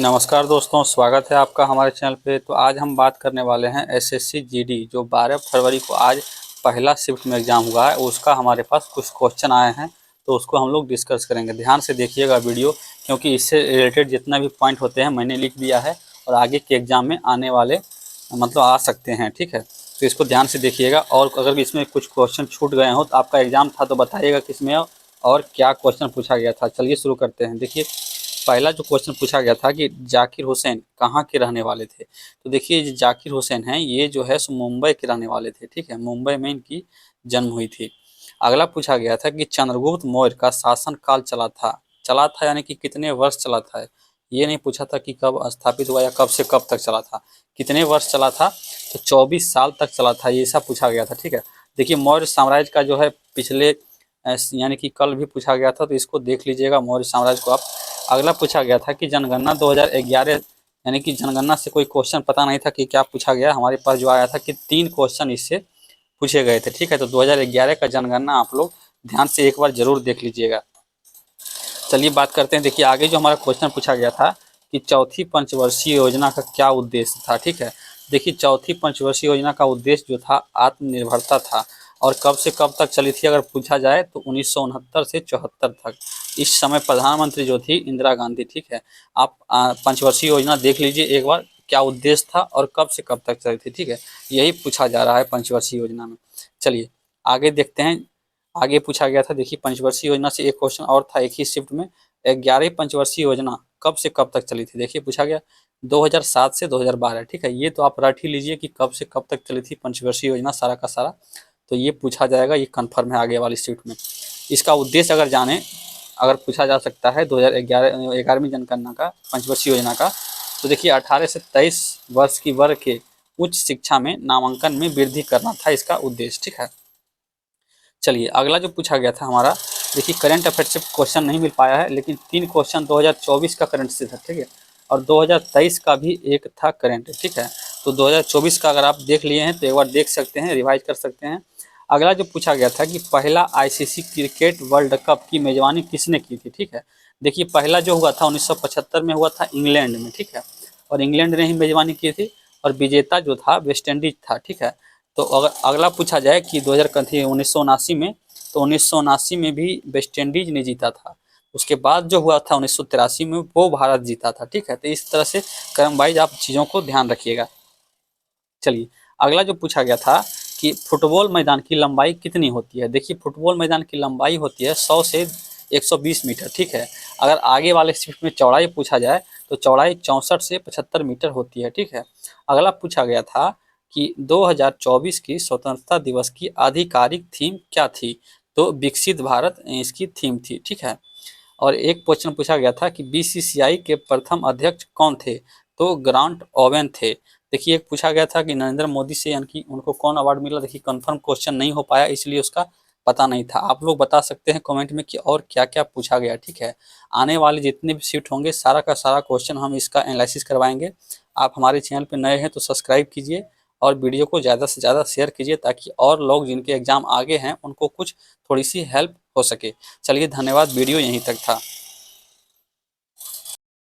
नमस्कार दोस्तों, स्वागत है आपका हमारे चैनल पे। तो आज हम बात करने वाले हैं एसएससी जीडी जो 12 फरवरी को आज पहला शिफ्ट में एग्ज़ाम हुआ है, उसका हमारे पास कुछ क्वेश्चन आए हैं तो उसको हम लोग डिस्कस करेंगे। ध्यान से देखिएगा वीडियो, क्योंकि इससे रिलेटेड जितना भी पॉइंट होते हैं मैंने लिख दिया है और आगे के एग्ज़ाम में आने वाले मतलब आ सकते हैं। ठीक है, तो इसको ध्यान से देखिएगा। और अगर इसमें कुछ क्वेश्चन छूट गए हो तो आपका एग्ज़ाम था तो बताइएगा किसमें और क्या क्वेश्चन पूछा गया था। चलिए शुरू करते हैं। देखिए, पहला जो क्वेश्चन पूछा गया था कि जाकिर हुसैन कहाँ के रहने वाले थे। तो देखिए, जो जाकिर हुसैन हैं ये जो है सो मुंबई के रहने वाले थे। ठीक है, मुंबई में इनकी जन्म हुई थी। अगला पूछा गया था कि चंद्रगुप्त मौर्य का शासन काल चला था यानी कि कितने वर्ष चला था। ये नहीं पूछा था कि कब स्थापित हुआ या कब से कब तक चला था, कितने वर्ष चला था। तो 24 साल तक चला था, ये ऐसा पूछा गया था। ठीक है, देखिए मौर्य साम्राज्य का जो है पिछले यानी कि कल भी पूछा गया था, तो इसको देख लीजिएगा मौर्य साम्राज्य को आप। अगला पूछा गया था कि जनगणना 2011 यानी कि जनगणना से कोई क्वेश्चन पता नहीं था कि क्या पूछा गया। हमारे पास जो आया था कि 3 क्वेश्चन इससे पूछे गए थे। ठीक है, तो 2011 का जनगणना आप लोग ध्यान से एक बार जरूर देख लीजिएगा। चलिए बात करते हैं। देखिए, आगे जो हमारा क्वेश्चन पूछा गया था कि चौथी पंचवर्षीय योजना का क्या उद्देश्य था। ठीक है, देखिए चौथी पंचवर्षीय योजना का उद्देश्य जो था आत्मनिर्भरता था। और कब से कब तक चली थी अगर पूछा जाए तो 1969 से 74 तक। इस समय प्रधानमंत्री जो थी इंदिरा गांधी। ठीक है, आप पंचवर्षीय योजना देख लीजिए एक बार, क्या उद्देश्य था और कब से कब तक चली थी। ठीक है, यही पूछा जा रहा है पंचवर्षीय योजना में। चलिए आगे देखते हैं। आगे पूछा गया था, देखिए पंचवर्षीय योजना से एक क्वेश्चन और था एक ही शिफ्ट में। 11वीं पंचवर्षीय योजना कब से कब तक चली थी। देखिए पूछा गया 2007 से 2012। ठीक है, ये तो आप रट ही लीजिए कि कब से कब तक चली थी पंचवर्षीय योजना सारा का सारा। तो ये पूछा जाएगा, ये कन्फर्म है आगे वाली शिफ्ट में। इसका उद्देश्य अगर जाने, अगर पूछा जा सकता है 2011वीं जनगणना का पंचवर्षीय योजना का, तो देखिए 18 से 23 वर्ष की वर्ग के उच्च शिक्षा में नामांकन में वृद्धि करना था इसका उद्देश्य। ठीक है, चलिए अगला जो पूछा गया था हमारा, देखिए करंट अफेयर से क्वेश्चन नहीं मिल पाया है, लेकिन 3 क्वेश्चन 2024 का करंट से था। ठीक है, और 2023 का भी एक था करंट। ठीक है, तो 2024 का अगर आप देख लिए हैं तो एक बार देख सकते हैं, रिवाइज कर सकते हैं। अगला जो पूछा गया था कि पहला आईसीसी क्रिकेट वर्ल्ड कप की मेजबानी किसने की थी। ठीक है, देखिए पहला जो हुआ था 1975 में हुआ था इंग्लैंड में। ठीक है, और इंग्लैंड ने ही मेजबानी की थी और विजेता जो था वेस्ट इंडीज था। ठीक है, तो अगर अगला पूछा जाए कि 1979 में, तो 1979 में भी वेस्ट इंडीज ने जीता था। उसके बाद जो हुआ था 1983 में वो भारत जीता था। ठीक है, तो इस तरह से क्रम वाइज आप चीज़ों को ध्यान रखिएगा। चलिए अगला जो पूछा गया था कि फुटबॉल मैदान की लंबाई कितनी होती है। देखिए फुटबॉल मैदान की लंबाई होती है 100 से 120 मीटर। ठीक है, अगर आगे वाले शिफ्ट में चौड़ाई पूछा जाए तो चौड़ाई 64 से 75 मीटर होती है। ठीक है, अगला पूछा गया था कि 2024 की स्वतंत्रता दिवस की आधिकारिक थीम क्या थी। तो विकसित भारत इसकी थीम थी। ठीक है, और एक क्वेश्चन पूछा गया था कि बीसीसीआई के प्रथम अध्यक्ष कौन थे। तो ग्रांट ओवेन थे। देखिए एक पूछा गया था कि नरेंद्र मोदी से यानी कि उनको कौन अवार्ड मिला। देखिए कंफर्म क्वेश्चन नहीं हो पाया, इसलिए उसका पता नहीं था। आप लोग बता सकते हैं कमेंट में कि और क्या क्या पूछा गया। ठीक है, आने वाले जितने भी शिफ्ट होंगे सारा का सारा क्वेश्चन हम इसका एनालिसिस करवाएंगे। आप हमारे चैनल पर नए हैं तो सब्सक्राइब कीजिए और वीडियो को ज़्यादा से ज़्यादा शेयर कीजिए, ताकि और लोग जिनके एग्ज़ाम आगे हैं उनको कुछ थोड़ी सी हेल्प हो सके। चलिए धन्यवाद, वीडियो यहीं तक था।